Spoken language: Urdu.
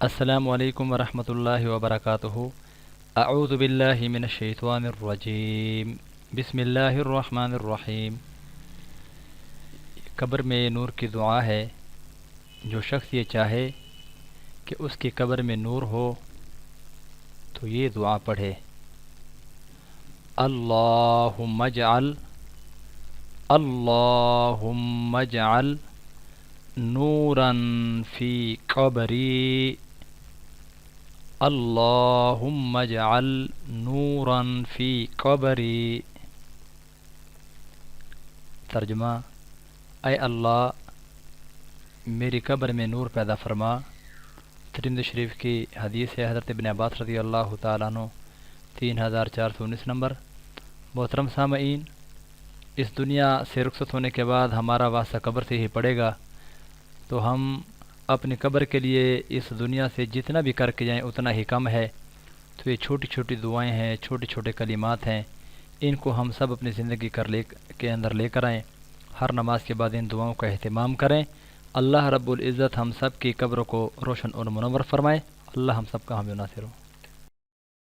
السلام علیکم ورحمۃ اللہ وبرکاتہ۔ اعوذ باللہ من الشیطان الرجیم، بسم اللہ الرحمن الرحیم۔ قبر میں نور کی دعا ہے۔ جو شخص یہ چاہے کہ اس کی قبر میں نور ہو تو یہ دعا پڑھے: اللہم اجعل اللہم اجعل نورا فی قبری، اللہم اجعل نورا فی قبری۔ ترجمہ: اے اللہ میری قبر میں نور پیدا فرما۔ ترمذی شریف کی حدیث ہے، حضرت ابن عباس رضی اللہ تعالیٰ عنہ، 3419 نمبر۔ محترم سامعین، اس دنیا سے رخصت ہونے کے بعد ہمارا واسطہ قبر سے ہی پڑے گا، تو ہم اپنی قبر کے لیے اس دنیا سے جتنا بھی کر کے جائیں اتنا ہی کم ہے۔ تو یہ چھوٹی چھوٹی دعائیں ہیں، چھوٹے چھوٹے کلمات ہیں، ان کو ہم سب اپنی زندگی کے اندر لے کر آئیں۔ ہر نماز کے بعد ان دعاؤں کا اہتمام کریں۔ اللہ رب العزت ہم سب کی قبروں کو روشن اور منور فرمائے۔ اللہ ہم سب کا حامی و ناصر ہو۔